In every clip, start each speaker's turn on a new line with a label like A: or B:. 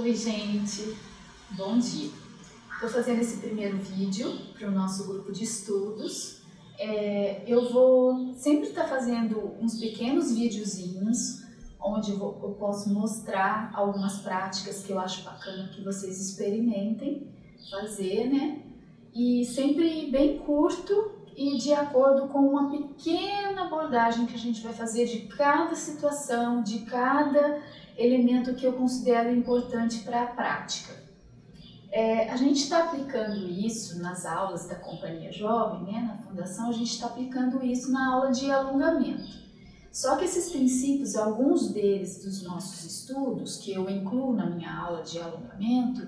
A: Oi, gente! Bom dia! Estou fazendo esse primeiro vídeo para o nosso grupo de estudos. Eu vou sempre estar fazendo uns pequenos videozinhos onde eu posso mostrar algumas práticas que eu acho bacana que vocês experimentem fazer, né? E sempre bem curto e de acordo com uma pequena abordagem que a gente vai fazer de cada situação, de cada elemento que eu considero importante para a prática. A gente está aplicando isso nas aulas da Companhia Jovem, né, na Fundação, a gente está aplicando isso na aula de alongamento. Só que esses princípios, alguns deles dos nossos estudos, que eu incluo na minha aula de alongamento,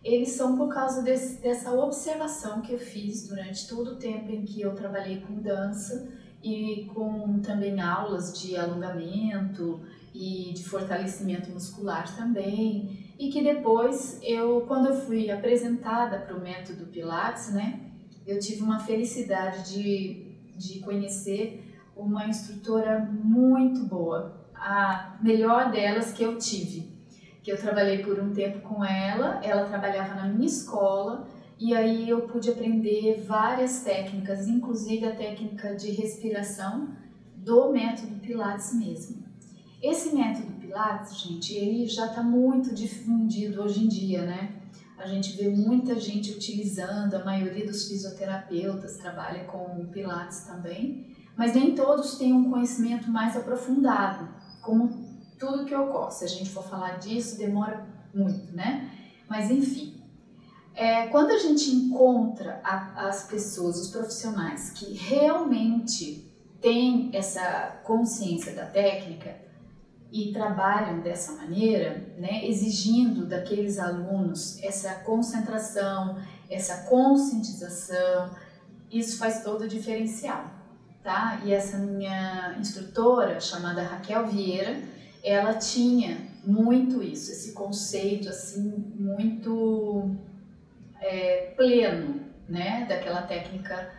A: eles são por causa dessa observação que eu fiz durante todo o tempo em que eu trabalhei com dança e com também aulas de alongamento e de fortalecimento muscular também, e que depois, quando eu fui apresentada para o método Pilates, né, eu tive uma felicidade de conhecer uma instrutora muito boa, a melhor delas que eu tive, que eu trabalhei por um tempo com ela trabalhava na minha escola, e aí eu pude aprender várias técnicas, inclusive a técnica de respiração do método Pilates mesmo. Esse método Pilates, gente, ele já está muito difundido hoje em dia, né? A gente vê muita gente utilizando, a maioria dos fisioterapeutas trabalha com Pilates também, mas nem todos têm um conhecimento mais aprofundado, como tudo que ocorre. Se a gente for falar disso, demora muito, né? Mas enfim, quando a gente encontra as pessoas, os profissionais que realmente têm essa consciência da técnica e trabalham dessa maneira, né, exigindo daqueles alunos essa concentração, essa conscientização, isso faz todo o diferencial, tá? E essa minha instrutora, chamada Raquel Vieira, ela tinha muito isso, esse conceito assim muito pleno, né, daquela técnica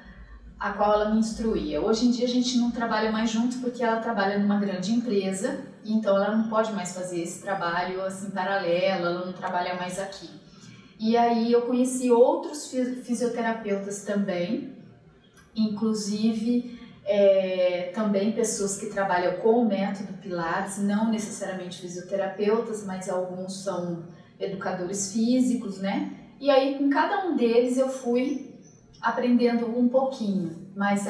A: a qual ela me instruía. Hoje em dia a gente não trabalha mais juntos porque ela trabalha numa grande empresa, então ela não pode mais fazer esse trabalho assim paralelo, ela não trabalha mais aqui. E aí eu conheci outros fisioterapeutas também, inclusive também pessoas que trabalham com o método Pilates, não necessariamente fisioterapeutas, mas alguns são educadores físicos, né? E aí com cada um deles eu fui aprendendo um pouquinho, mas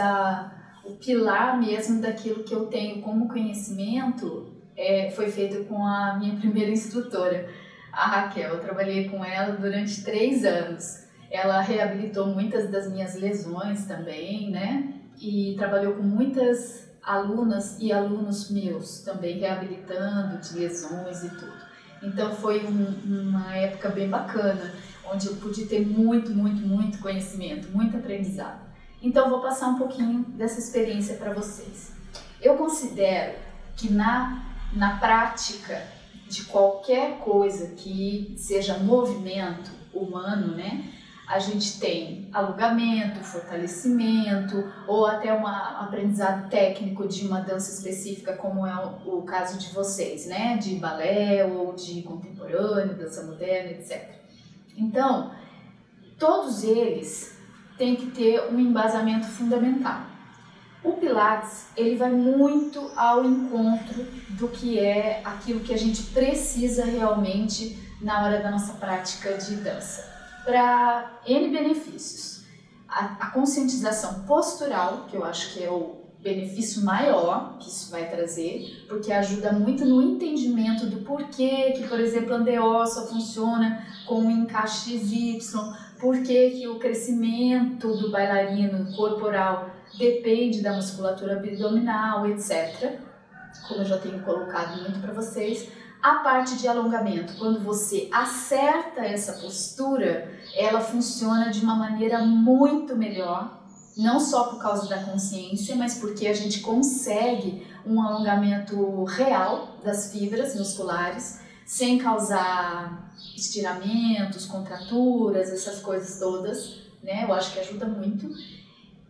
A: o pilar mesmo daquilo que eu tenho como conhecimento foi feito com a minha primeira instrutora, a Raquel. Eu trabalhei com ela durante 3 anos. Ela reabilitou muitas das minhas lesões também, né? E trabalhou com muitas alunas e alunos meus também, reabilitando de lesões e tudo. Então foi uma época bem bacana, onde eu pude ter muito conhecimento, muito aprendizado. Então vou passar um pouquinho dessa experiência para vocês. Eu considero que na prática de qualquer coisa que seja movimento humano, né, a gente tem alongamento, fortalecimento ou até um aprendizado técnico de uma dança específica, como é o caso de vocês, né, de balé ou de contemporâneo, dança moderna, etc. Então, todos eles têm que ter um embasamento fundamental. O Pilates, ele vai muito ao encontro do que é aquilo que a gente precisa realmente na hora da nossa prática de dança, para N benefícios. A conscientização postural, que eu acho que é o benefício maior que isso vai trazer, porque ajuda muito no entendimento do porquê que, por exemplo, a andeor só funciona com um encaixe XY, porquê que o crescimento do bailarino corporal depende da musculatura abdominal, etc. Como eu já tenho colocado muito para vocês. A parte de alongamento, quando você acerta essa postura, ela funciona de uma maneira muito melhor, não só por causa da consciência, mas porque a gente consegue um alongamento real das fibras musculares, sem causar estiramentos, contraturas, essas coisas todas, né? Eu acho que ajuda muito.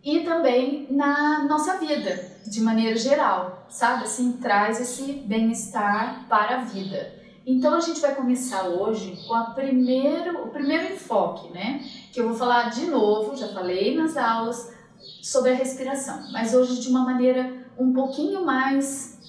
A: E também na nossa vida, de maneira geral, sabe? Assim, traz esse bem-estar para a vida. Então a gente vai começar hoje com o primeiro enfoque, né? Que eu vou falar de novo, já falei nas aulas, sobre a respiração, mas hoje de uma maneira um pouquinho mais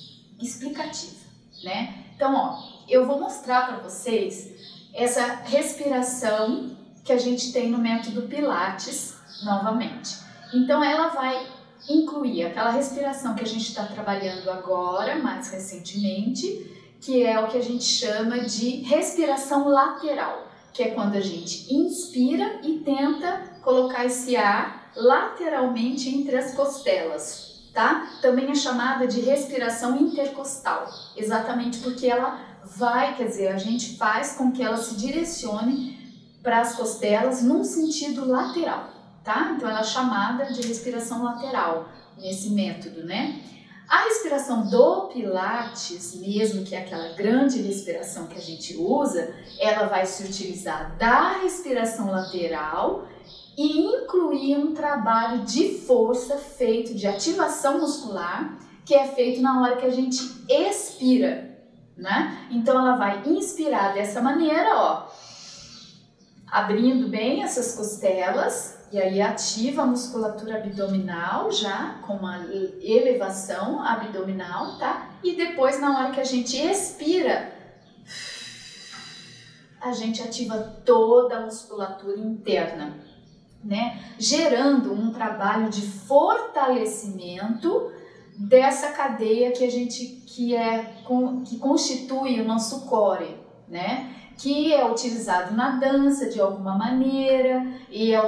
A: explicativa, né? Então, ó, eu vou mostrar para vocês essa respiração que a gente tem no método Pilates novamente. Então ela vai incluir aquela respiração que a gente está trabalhando agora, mais recentemente, que é o que a gente chama de respiração lateral, que é quando a gente inspira e tenta colocar esse ar lateralmente entre as costelas, tá? Também é chamada de respiração intercostal, exatamente porque ela vai, quer dizer, a gente faz com que ela se direcione para as costelas num sentido lateral, tá? Então ela é chamada de respiração lateral nesse método, né? A respiração do Pilates, mesmo que é aquela grande respiração que a gente usa, ela vai se utilizar da respiração lateral e incluir um trabalho de força feito de ativação muscular, que é feito na hora que a gente expira, né? Então ela vai inspirar dessa maneira, ó, abrindo bem essas costelas, e aí ativa a musculatura abdominal já com uma elevação abdominal, tá? E depois na hora que a gente expira, a gente ativa toda a musculatura interna, né? Gerando um trabalho de fortalecimento dessa cadeia que constitui o nosso core, né? Que é utilizado na dança de alguma maneira e é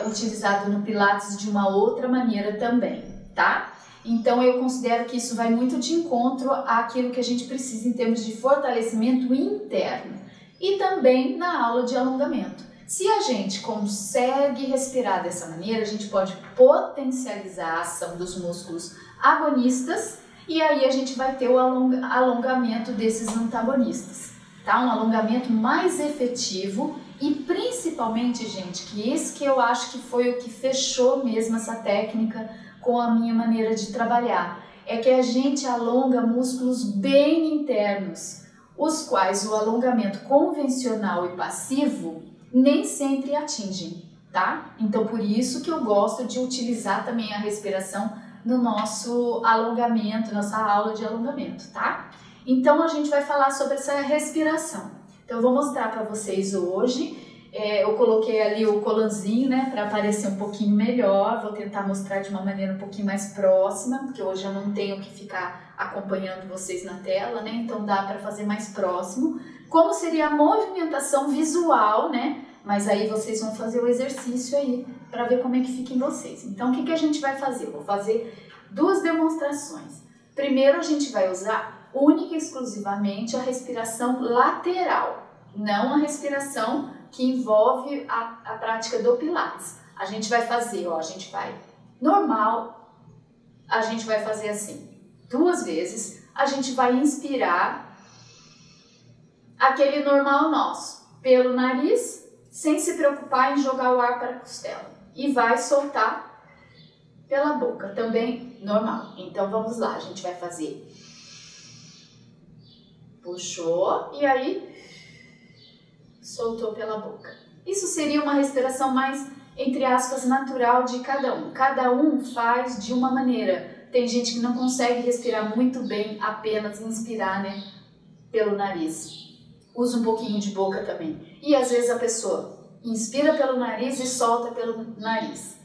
A: utilizado no Pilates de uma outra maneira também, tá? Então eu considero que isso vai muito de encontro àquilo que a gente precisa em termos de fortalecimento interno e também na aula de alongamento. Se a gente consegue respirar dessa maneira, a gente pode potencializar a ação dos músculos agonistas e aí a gente vai ter o alongamento desses antagonistas. Tá? Um alongamento mais efetivo e principalmente, gente, que eu acho que foi o que fechou mesmo essa técnica com a minha maneira de trabalhar, é que a gente alonga músculos bem internos, os quais o alongamento convencional e passivo nem sempre atingem, tá? Então por isso que eu gosto de utilizar também a respiração no nosso alongamento, nossa aula de alongamento, tá? Então a gente vai falar sobre essa respiração. Então eu vou mostrar para vocês hoje. Eu coloquei ali o colanzinho, né, para aparecer um pouquinho melhor. Vou tentar mostrar de uma maneira um pouquinho mais próxima, porque hoje eu não tenho que ficar acompanhando vocês na tela, né? Então dá para fazer mais próximo. Como seria a movimentação visual, né? Mas aí vocês vão fazer o exercício aí para ver como é que fica em vocês. Então o que a gente vai fazer? Vou fazer duas demonstrações. Primeiro a gente vai usar única e exclusivamente a respiração lateral, não a respiração que envolve a prática do Pilates. A gente vai fazer, ó, a gente vai normal, a gente vai fazer assim, 2 vezes, a gente vai inspirar aquele normal nosso, pelo nariz, sem se preocupar em jogar o ar para a costela, e vai soltar pela boca, também normal. Então vamos lá, a gente vai fazer. Puxou e aí soltou pela boca. Isso seria uma respiração mais, entre aspas, natural de cada um. Cada um faz de uma maneira. Tem gente que não consegue respirar muito bem apenas inspirar, né, pelo nariz. Usa um pouquinho de boca também. E às vezes a pessoa inspira pelo nariz e solta pelo nariz.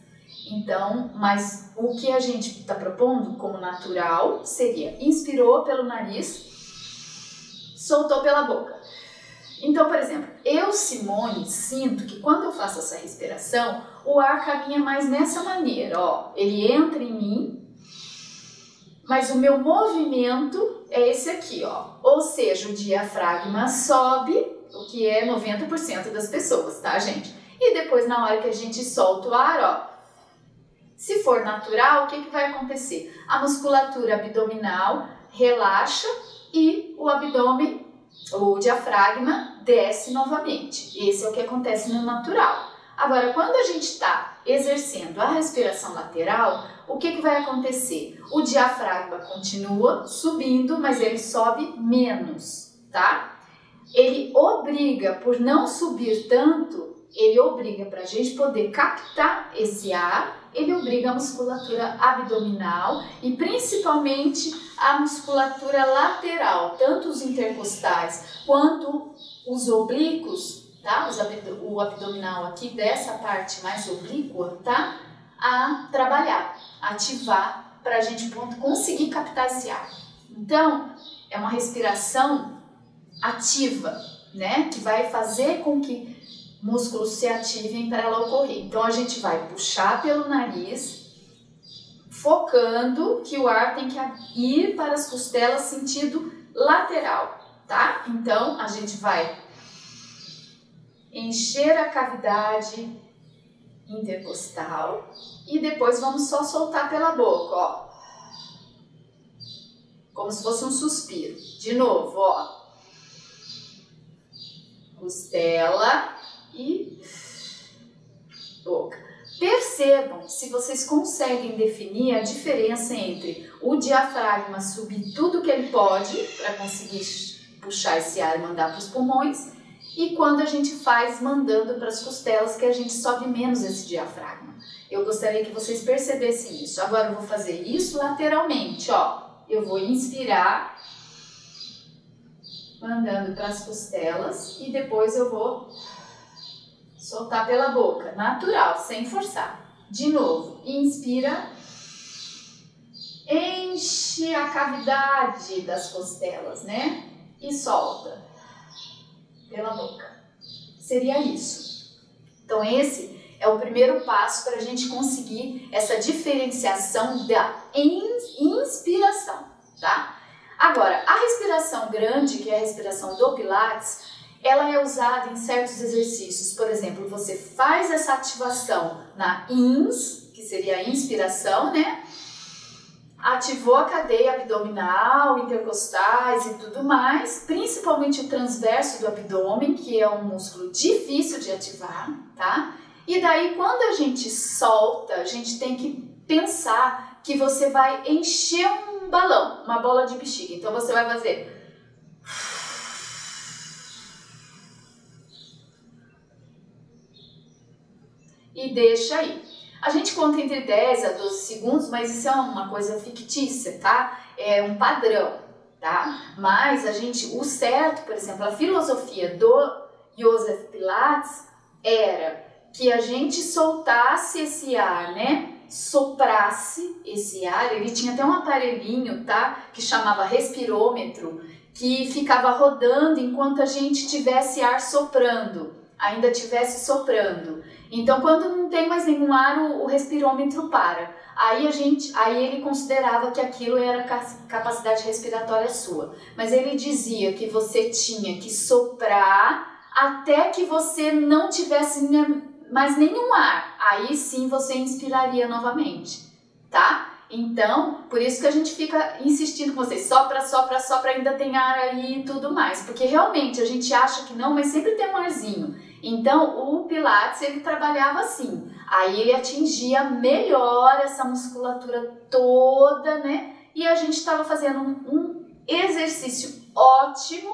A: Então, mas o que a gente está propondo como natural seria inspirou pelo nariz, soltou pela boca. Então, por exemplo, eu, Simone, sinto que quando eu faço essa respiração, o ar caminha mais nessa maneira, ó. Ele entra em mim, mas o meu movimento é esse aqui, ó. Ou seja, o diafragma sobe, o que é 90% das pessoas, tá, gente? E depois, na hora que a gente solta o ar, ó, se for natural, o que vai acontecer? A musculatura abdominal relaxa e o abdômen, o diafragma, desce novamente. Esse é o que acontece no natural. Agora, quando a gente está exercendo a respiração lateral, o que vai acontecer? O diafragma continua subindo, mas ele sobe menos. tá? Ele obriga, por não subir tanto, ele obriga para a gente poder captar esse ar, ele obriga a musculatura abdominal e principalmente a musculatura lateral, tanto os intercostais quanto os oblíquos, tá? O abdominal aqui dessa parte mais oblíqua, tá? A trabalhar, ativar para a gente conseguir captar esse ar. Então, é uma respiração ativa, né? Que vai fazer com que músculos se ativem para ela ocorrer. Então, a gente vai puxar pelo nariz, focando que o ar tem que ir para as costelas sentido lateral, tá? Então, a gente vai encher a cavidade intercostal e depois vamos só soltar pela boca, ó. Como se fosse um suspiro. De novo, ó. Costela e boca. Percebam se vocês conseguem definir a diferença entre o diafragma subir tudo que ele pode para conseguir puxar esse ar e mandar para os pulmões e quando a gente faz mandando para as costelas que a gente sobe menos esse diafragma. Eu gostaria que vocês percebessem isso. Agora eu vou fazer isso lateralmente, ó. Eu vou inspirar mandando para as costelas e depois eu vou soltar pela boca, natural, sem forçar. De novo, inspira, enche a cavidade das costelas, né? E solta pela boca. Seria isso. Então esse é o primeiro passo para a gente conseguir essa diferenciação da inspiração, tá? Agora, a respiração grande, que é a respiração do Pilates, ela é usada em certos exercícios. Por exemplo, você faz essa ativação na ins, que seria a inspiração, né? Ativou a cadeia abdominal, intercostais e tudo mais, principalmente o transverso do abdômen, que é um músculo difícil de ativar, tá? E daí, quando a gente solta, a gente tem que pensar que você vai encher um balão, uma bola de bexiga. Então, você vai fazer... E deixa aí. A gente conta entre 10 a 12 segundos, mas isso é uma coisa fictícia, tá? É um padrão, tá? Mas o certo, por exemplo, a filosofia do Joseph Pilates era que a gente soltasse esse ar, né? Soprasse esse ar. Ele tinha até um aparelhinho, tá? Que chamava respirômetro, que ficava rodando enquanto a gente tivesse ar soprando, ainda tivesse soprando. Então, quando não tem mais nenhum ar, o respirômetro para. Aí ele considerava que aquilo era capacidade respiratória sua. Mas ele dizia que você tinha que soprar até que você não tivesse mais nenhum ar. Aí sim você inspiraria novamente, tá? Então, por isso que a gente fica insistindo com vocês, sopra, sopra, sopra, ainda tem ar aí e tudo mais. Porque realmente a gente acha que não, mas sempre tem um arzinho. Então, o Pilates, ele trabalhava assim. Aí ele atingia melhor essa musculatura toda, né? E a gente estava fazendo um exercício ótimo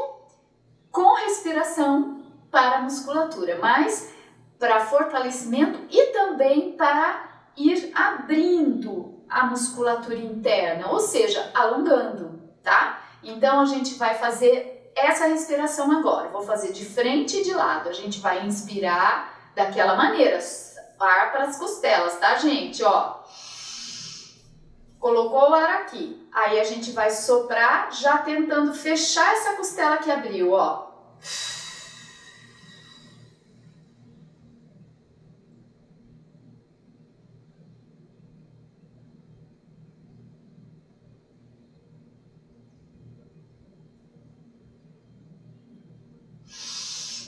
A: com respiração para a musculatura, mas para fortalecimento e também para ir abrindo a musculatura interna, ou seja, alongando, tá? Então, a gente vai fazer essa respiração agora. Vou fazer de frente e de lado. A gente vai inspirar daquela maneira, ar para as costelas, tá, gente? Ó, colocou o ar aqui. Aí a gente vai soprar, já tentando fechar essa costela que abriu, ó.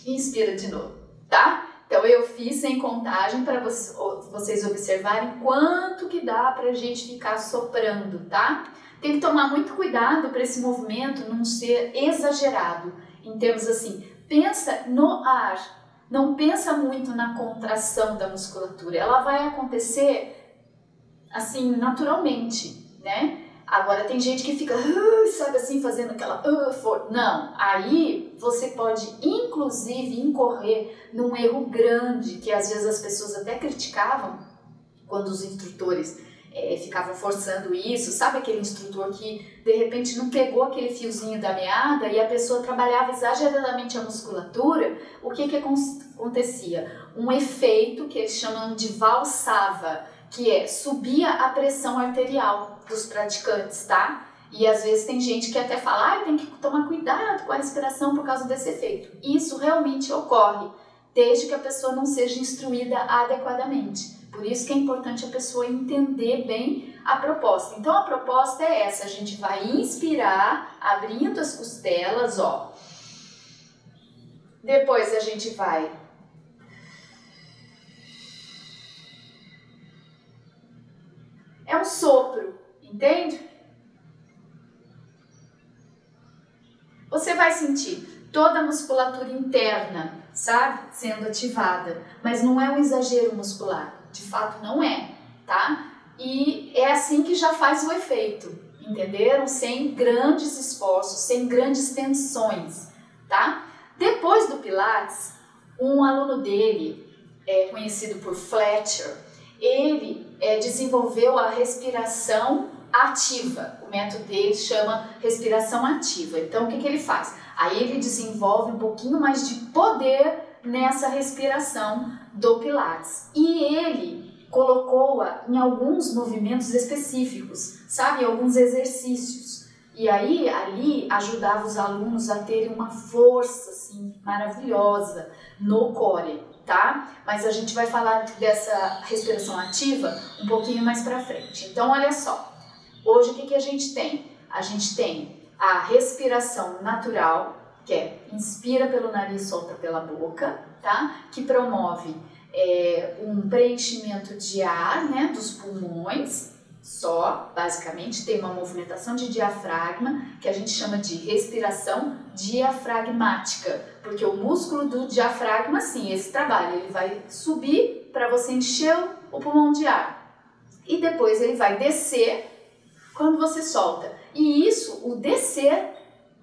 A: Inspira de novo, tá? Então eu fiz sem contagem para vocês observarem quanto que dá pra gente ficar soprando, tá? Tem que tomar muito cuidado para esse movimento não ser exagerado, em termos assim, pensa no ar, não pensa muito na contração da musculatura, ela vai acontecer assim naturalmente, né? Agora tem gente que fica, sabe assim, fazendo aquela Não, aí você pode inclusive incorrer num erro grande, que às vezes as pessoas até criticavam quando os instrutores ficavam forçando isso. Sabe aquele instrutor que de repente não pegou aquele fiozinho da meada e a pessoa trabalhava exageradamente a musculatura? O que acontecia? Um efeito que eles chamam de valsava, que é subia a pressão arterial dos praticantes, tá? E às vezes tem gente que até fala, tem que tomar cuidado com a respiração por causa desse efeito. Isso realmente ocorre, desde que a pessoa não seja instruída adequadamente. Por isso que é importante a pessoa entender bem a proposta. Então a proposta é essa, a gente vai inspirar, abrindo as costelas, ó. Depois a gente vai é um sopro, entende? Você vai sentir toda a musculatura interna, sabe, sendo ativada, mas não é um exagero muscular, de fato não é, tá? E é assim que já faz o efeito, entenderam? Sem grandes esforços, sem grandes tensões, tá? Depois do Pilates, um aluno dele, conhecido por Fletcher, ele desenvolveu a respiração ativa. O método dele chama respiração ativa. Então, o que ele faz? Aí ele desenvolve um pouquinho mais de poder nessa respiração do Pilates. E ele colocou-a em alguns movimentos específicos, sabe? Alguns exercícios. E aí, ali, ajudava os alunos a terem uma força, assim, maravilhosa no core, tá? Mas a gente vai falar dessa respiração ativa um pouquinho mais pra frente. Então, olha só. Hoje, o que a gente tem? A gente tem a respiração natural, que é inspira pelo nariz, solta pela boca, tá? Que promove um preenchimento de ar, né, dos pulmões, só, basicamente, tem uma movimentação de diafragma, que a gente chama de respiração diafragmática, porque o músculo do diafragma, sim, esse trabalho, ele vai subir para você encher o pulmão de ar, e depois ele vai descer quando você solta, e isso, o descer,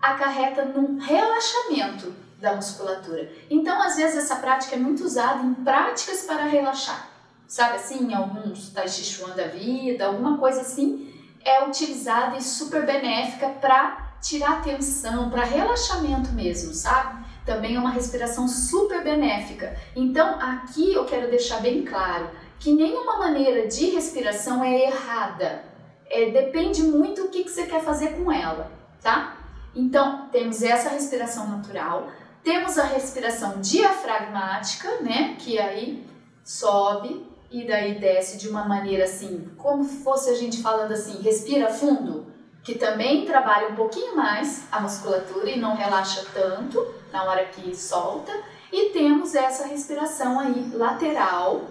A: acarreta num relaxamento da musculatura. Então, às vezes, essa prática é muito usada em práticas para relaxar. Sabe assim, em alguns Tai Chi Chuan da vida, alguma coisa assim, é utilizada e super benéfica para tirar tensão, para relaxamento mesmo, sabe? Também é uma respiração super benéfica. Então, aqui eu quero deixar bem claro que nenhuma maneira de respiração é errada. Depende muito do que você quer fazer com ela, tá? Então, temos essa respiração natural, temos a respiração diafragmática, né? Que aí sobe e daí desce de uma maneira assim, como fosse a gente falando assim, respira fundo, que também trabalha um pouquinho mais a musculatura e não relaxa tanto na hora que solta. E temos essa respiração aí lateral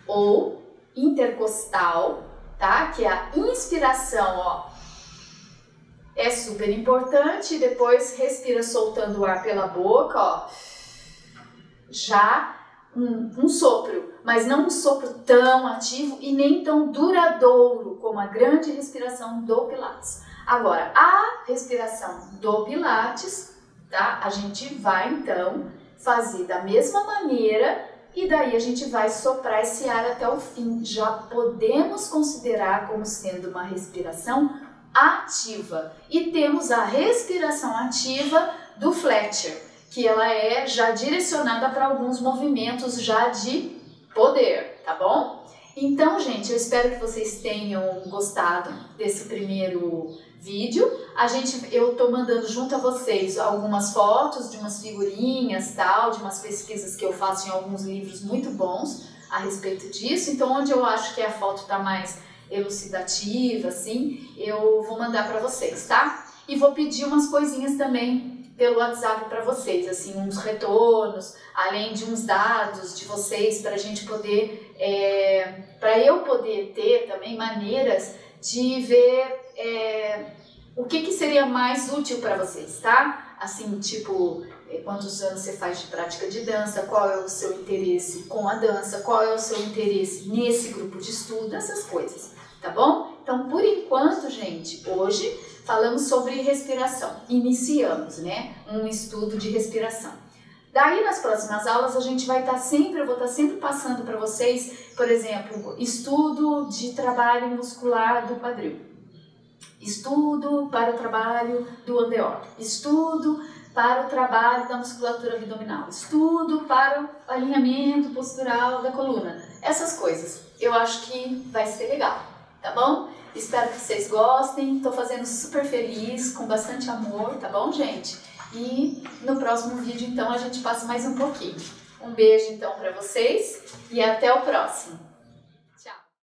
A: ou intercostal, tá? Que é a inspiração, ó, é super importante, depois respira soltando o ar pela boca, ó, já um sopro, mas não um sopro tão ativo e nem tão duradouro como a grande respiração do Pilates. Agora, a respiração do Pilates, tá? A gente vai então fazer da mesma maneira e daí a gente vai soprar esse ar até o fim. Já podemos considerar como sendo uma respiração ativa. E temos a respiração ativa do Fletcher, que ela é já direcionada para alguns movimentos já de poder, tá bom? Então, gente, eu espero que vocês tenham gostado desse primeiro vídeo. Eu tô mandando junto a vocês algumas fotos de umas figurinhas, tal, de umas pesquisas que eu faço em alguns livros muito bons a respeito disso. Então, onde eu acho que a foto tá mais elucidativa, assim, eu vou mandar para vocês, tá? E vou pedir umas coisinhas também pelo WhatsApp para vocês, assim, uns retornos, além de uns dados de vocês para a gente poder, para eu poder ter também maneiras de ver o que seria mais útil para vocês, tá? Assim, tipo, quantos anos você faz de prática de dança, qual é o seu interesse com a dança, qual é o seu interesse nesse grupo de estudo, essas coisas, tá bom? Então, por enquanto, gente, hoje falamos sobre respiração. Iniciamos, né, um estudo de respiração. Daí, nas próximas aulas, eu vou estar sempre passando para vocês, por exemplo, estudo de trabalho muscular do quadril, estudo para o trabalho do andeor, estudo para o trabalho da musculatura abdominal, estudo para o alinhamento postural da coluna. Essas coisas, eu acho que vai ser legal, tá bom? Espero que vocês gostem, tô fazendo super feliz, com bastante amor, tá bom, gente? E no próximo vídeo, então, a gente passa mais um pouquinho. Um beijo, então, para vocês e até o próximo!